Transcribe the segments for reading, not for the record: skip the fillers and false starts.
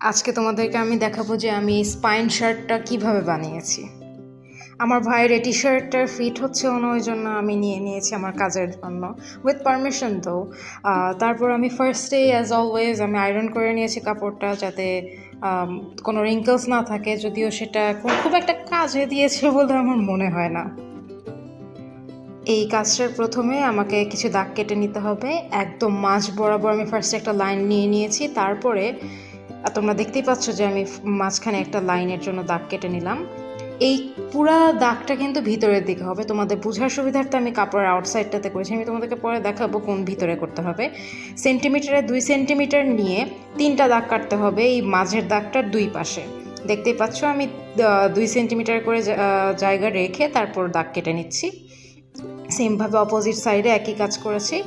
আজকে তোমাদেরকে আমি দেখাবো যে আমি স্পাইন শার্টটা কিভাবে বানিয়েছি। আমার ভাইয়ের এই টি শার্টটার ফিট হচ্ছে ওই জন্য আমি নিয়ে নিয়েছি আমার কাজের জন্য, উইথ পারমিশন তো। তারপর আমি ফার্স্টে অ্যাজ অলওয়েজ আমি আয়রন করে নিয়েছি কাপড়টা, যাতে কোনো রিঙ্কলস না থাকে, যদিও সেটা খুব একটা কাজে দিয়েছে বলে আমার মনে হয় না। এই কাজটার প্রথমে আমাকে কিছু দাগ কেটে নিতে হবে, একদম মাঝ বরাবর আমি ফার্স্টে একটা লাইন নিয়ে নিয়েছি। তারপরে তোমরা দেখতেই পাচ্ছ যে আমি মাঝখানে একটা লাইনের জন্য দাগ কেটে নিলাম। এই পুরা দাগটা কিন্তু ভিতরের দিকে হবে, তোমাদের বোঝার সুবিধার্থে আমি কাপড়ের আউটসাইডটাতে করেছি, আমি তোমাদেরকে পরে দেখাবো কোন ভিতরে করতে হবে। সেন্টিমিটারে 2 সেন্টিমিটার নিয়ে 3টা দাগ কাটতে হবে এই মাঝের দাগটার দুই পাশে। দেখতেই পাচ্ছ আমি 2 সেন্টিমিটার করে জায়গা রেখে তারপর দাগ কেটে নিচ্ছি। সেমভাবে অপোজিট সাইডে একই কাজ করেছি।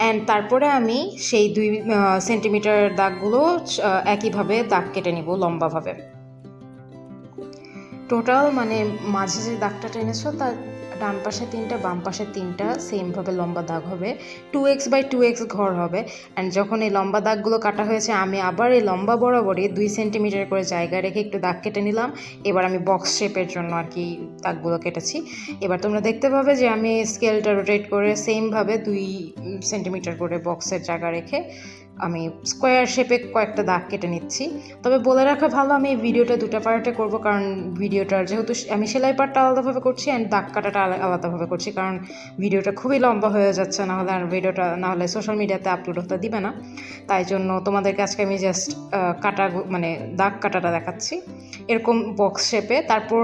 অ্যান্ড তারপরে আমি সেই 2 সেন্টিমিটার দাগগুলো একইভাবে দাগ কেটে নিব লম্বাভাবে। টোটাল মানে মাঝে যে দাগটা টেনেছো তার ডান পাশে 3টা বাম পাশে 3টা সেমভাবে লম্বা দাগ হবে, 2x/2x ঘর হবে। অ্যান্ড যখন এই লম্বা দাগগুলো কাটা হয়েছে আমি আবার এই লম্বা বরাবরই 2 সেন্টিমিটার করে জায়গা রেখে একটু দাগ কেটে নিলাম। এবার আমি বক্স শেপের জন্য আর কি দাগগুলো কেটেছি। এবার তোমরা দেখতে পাবে যে আমি স্কেলটা রোটেট করে সেমভাবে 2 সেন্টিমিটার করে বক্সের জায়গা রেখে আমি স্কোয়ার শেপে কয়েকটা দাগ কেটে নিচ্ছি। তবে বলে রাখা ভালো, আমি এই ভিডিওটা 2টা পার্টে করব, কারণ ভিডিওটার যেহেতু আমি সেলাই পার্টটা আলাদাভাবে করছি অ্যান্ড দাগ কাটাটা আলাদাভাবে করছি, কারণ ভিডিওটা খুবই লম্বা হয়ে যাচ্ছে, নাহলে আর ভিডিওটা নাহলে সোশ্যাল মিডিয়াতে আপলোড হতে দিবে না। তাই জন্য তোমাদেরকে আজকে আমি জাস্ট কাটা মানে দাগ কাটাটা দেখাচ্ছি এরকম বক্স শেপে। তারপর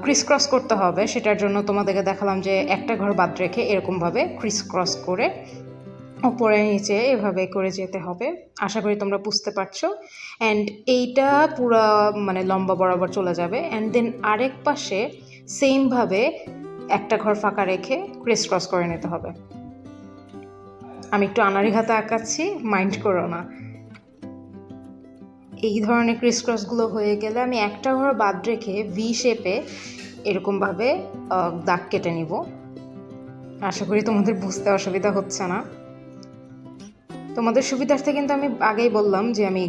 ক্রিস ক্রস করতে হবে, সেটার জন্য তোমাদেরকে দেখালাম যে একটা ঘর বাদ রেখে এরকমভাবে ক্রিস ক্রস করে উপরে নিচে এভাবে করে যেতে হবে। আশা করি তোমরা বুঝতে পারছো। অ্যান্ড এইটা পুরো মানে লম্বা বরাবর চলে যাবে। অ্যান্ড দেন আরেক পাশে সেমভাবে একটা ঘর ফাঁকা রেখে ক্রিস ক্রস করে নিতে হবে। আমি একটু আনাড়ি হাতে আঁকাচ্ছি, মাইন্ড করো না। এই ধরনের ক্রিস ক্রসগুলো হয়ে গেলে আমি একটা ঘর বাদ রেখে ভি শেপে এরকমভাবে দাগ কেটে নিব। আশা করি তোমাদের বুঝতে অসুবিধা হচ্ছে না। তোমাদের সুবিধার্থে কিন্তু আমি আগেই বললাম যে আমি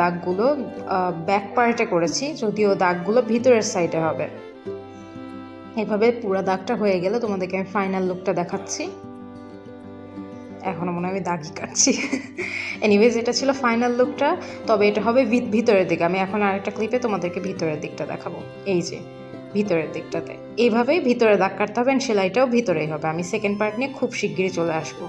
দাগগুলো ব্যাক পার্টে করেছি, যদিও দাগগুলো ভিতরের সাইডে হবে। এভাবে পুরো দাগটা হয়ে গেলে তোমাদেরকে আমি ফাইনাল লুকটা দেখাচ্ছি। এখনও মনে হয় আমি দাগই কাটছি। এনিওয়েজ, এটা ছিল ফাইনাল লুকটা, তবে এটা হবে ভিতরের দিকে। আমি এখন আরেকটা ক্লিপে তোমাদেরকে ভিতরের দিকটা দেখাবো। এই যে ভিতরের দিকটাতে এইভাবেই ভিতরে দাগ কাটতে হবে, সেলাইটাও ভিতরেই হবে। আমি সেকেন্ড পার্ট নিয়ে খুব শিগগিরই চলে আসবো।